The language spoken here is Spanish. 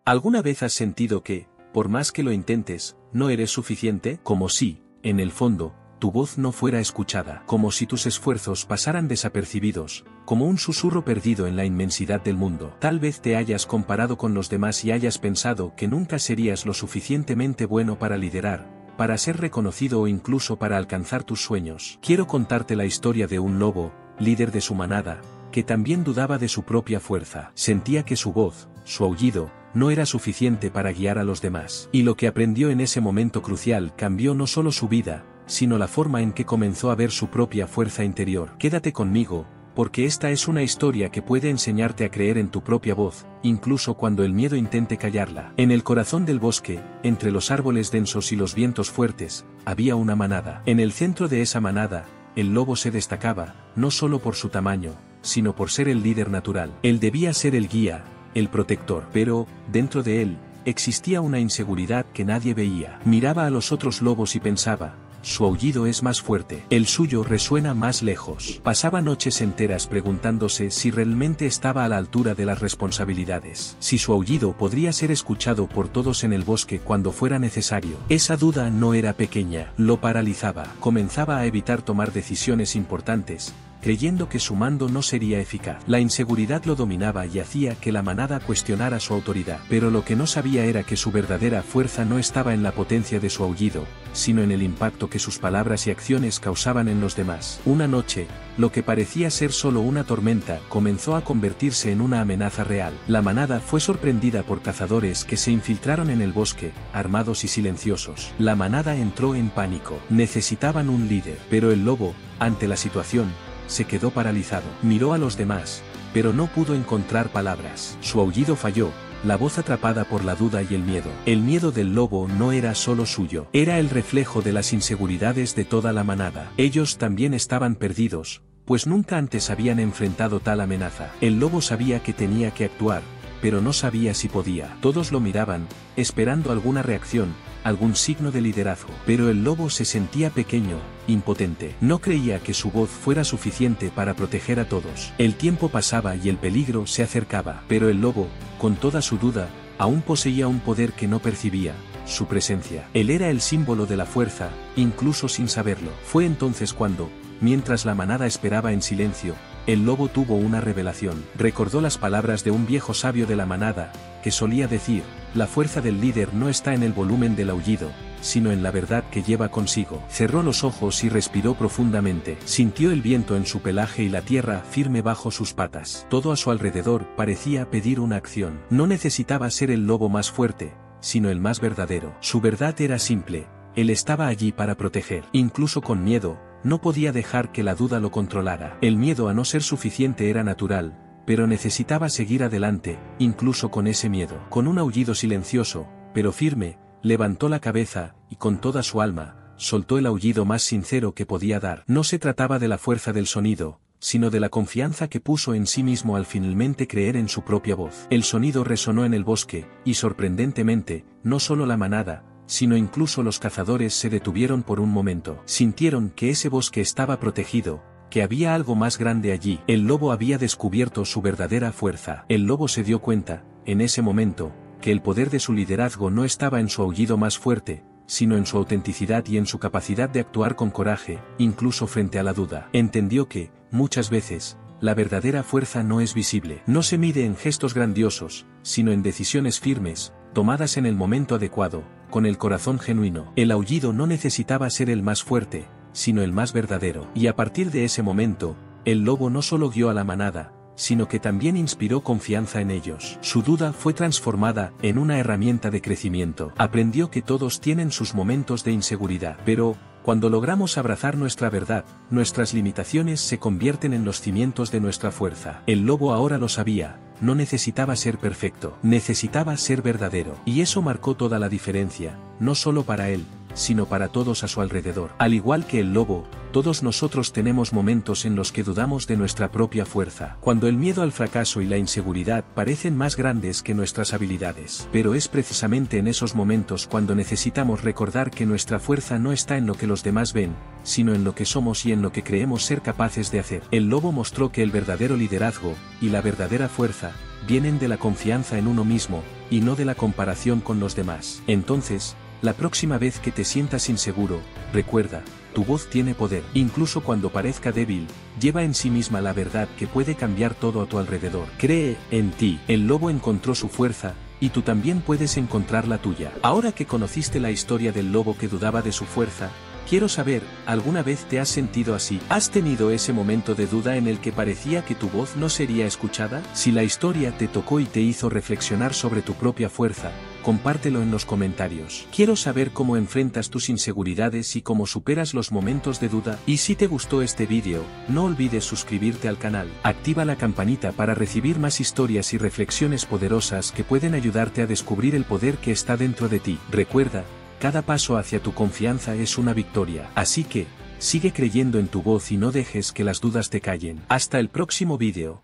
¿Alguna vez has sentido que, por más que lo intentes, no eres suficiente? Como si, en el fondo, tu voz no fuera escuchada, como si tus esfuerzos pasaran desapercibidos, como un susurro perdido en la inmensidad del mundo. Tal vez te hayas comparado con los demás y hayas pensado que nunca serías lo suficientemente bueno para liderar, para ser reconocido o incluso para alcanzar tus sueños. Quiero contarte la historia de un lobo, líder de su manada, que también dudaba de su propia fuerza. Sentía que su voz, su aullido, no era suficiente para guiar a los demás. Y lo que aprendió en ese momento crucial cambió no solo su vida, sino la forma en que comenzó a ver su propia fuerza interior. Quédate conmigo, porque esta es una historia que puede enseñarte a creer en tu propia voz, incluso cuando el miedo intente callarla. En el corazón del bosque, entre los árboles densos y los vientos fuertes, había una manada. En el centro de esa manada, el lobo se destacaba, no solo por su tamaño, sino por ser el líder natural. Él debía ser el guía, el protector. Pero, dentro de él, existía una inseguridad que nadie veía. Miraba a los otros lobos y pensaba: su aullido es más fuerte, el suyo resuena más lejos. Pasaba noches enteras preguntándose si realmente estaba a la altura de las responsabilidades, si su aullido podría ser escuchado por todos en el bosque cuando fuera necesario. Esa duda no era pequeña, lo paralizaba. Comenzaba a evitar tomar decisiones importantes, creyendo que su mando no sería eficaz. La inseguridad lo dominaba y hacía que la manada cuestionara su autoridad. Pero lo que no sabía era que su verdadera fuerza no estaba en la potencia de su aullido, sino en el impacto que sus palabras y acciones causaban en los demás. Una noche, lo que parecía ser solo una tormenta comenzó a convertirse en una amenaza real. La manada fue sorprendida por cazadores que se infiltraron en el bosque, armados y silenciosos. La manada entró en pánico. Necesitaban un líder. Pero el lobo, ante la situación, se quedó paralizado. Miró a los demás, pero no pudo encontrar palabras. Su aullido falló, la voz atrapada por la duda y el miedo. El miedo del lobo no era solo suyo, era el reflejo de las inseguridades de toda la manada. Ellos también estaban perdidos, pues nunca antes habían enfrentado tal amenaza. El lobo sabía que tenía que actuar, pero no sabía si podía. Todos lo miraban, esperando alguna reacción, algún signo de liderazgo. Pero el lobo se sentía pequeño, impotente. No creía que su voz fuera suficiente para proteger a todos. El tiempo pasaba y el peligro se acercaba. Pero el lobo, con toda su duda, aún poseía un poder que no percibía: su presencia. Él era el símbolo de la fuerza, incluso sin saberlo. Fue entonces cuando, mientras la manada esperaba en silencio, el lobo tuvo una revelación. Recordó las palabras de un viejo sabio de la manada, que solía decir: la fuerza del líder no está en el volumen del aullido, sino en la verdad que lleva consigo. Cerró los ojos y respiró profundamente. Sintió el viento en su pelaje y la tierra firme bajo sus patas. Todo a su alrededor parecía pedir una acción. No necesitaba ser el lobo más fuerte, sino el más verdadero. Su verdad era simple: él estaba allí para proteger. Incluso con miedo, no podía dejar que la duda lo controlara. El miedo a no ser suficiente era natural, pero necesitaba seguir adelante, incluso con ese miedo. Con un aullido silencioso, pero firme, levantó la cabeza, y con toda su alma, soltó el aullido más sincero que podía dar. No se trataba de la fuerza del sonido, sino de la confianza que puso en sí mismo al finalmente creer en su propia voz. El sonido resonó en el bosque, y sorprendentemente, no solo la manada, sino incluso los cazadores se detuvieron por un momento. Sintieron que ese bosque estaba protegido, que había algo más grande allí. El lobo había descubierto su verdadera fuerza. El lobo se dio cuenta, en ese momento, que el poder de su liderazgo no estaba en su aullido más fuerte, sino en su autenticidad y en su capacidad de actuar con coraje, incluso frente a la duda. Entendió que, muchas veces, la verdadera fuerza no es visible. No se mide en gestos grandiosos, sino en decisiones firmes, tomadas en el momento adecuado, con el corazón genuino. El aullido no necesitaba ser el más fuerte, sino el más verdadero. Y a partir de ese momento, el lobo no solo guió a la manada, sino que también inspiró confianza en ellos. Su duda fue transformada en una herramienta de crecimiento. Aprendió que todos tienen sus momentos de inseguridad. Pero, cuando logramos abrazar nuestra verdad, nuestras limitaciones se convierten en los cimientos de nuestra fuerza. El lobo ahora lo sabía: no necesitaba ser perfecto, necesitaba ser verdadero. Y eso marcó toda la diferencia, no solo para él, sino para todos a su alrededor. Al igual que el lobo, Todos nosotros tenemos momentos en los que dudamos de nuestra propia fuerza, cuando el miedo al fracaso y la inseguridad parecen más grandes que nuestras habilidades. Pero es precisamente en esos momentos cuando necesitamos recordar que nuestra fuerza no está en lo que los demás ven, sino en lo que somos y en lo que creemos ser capaces de hacer. El lobo mostró que el verdadero liderazgo, y la verdadera fuerza, vienen de la confianza en uno mismo, y no de la comparación con los demás. Entonces, la próxima vez que te sientas inseguro, recuerda, tu voz tiene poder. Incluso cuando parezca débil, lleva en sí misma la verdad que puede cambiar todo a tu alrededor. Cree en ti. El lobo encontró su fuerza, y tú también puedes encontrar la tuya. Ahora que conociste la historia del lobo que dudaba de su fuerza, quiero saber, ¿alguna vez te has sentido así? ¿Has tenido ese momento de duda en el que parecía que tu voz no sería escuchada? Si la historia te tocó y te hizo reflexionar sobre tu propia fuerza, compártelo en los comentarios. Quiero saber cómo enfrentas tus inseguridades y cómo superas los momentos de duda. Y si te gustó este vídeo, no olvides suscribirte al canal. Activa la campanita para recibir más historias y reflexiones poderosas que pueden ayudarte a descubrir el poder que está dentro de ti. Recuerda, cada paso hacia tu confianza es una victoria. Así que, sigue creyendo en tu voz y no dejes que las dudas te callen. Hasta el próximo vídeo.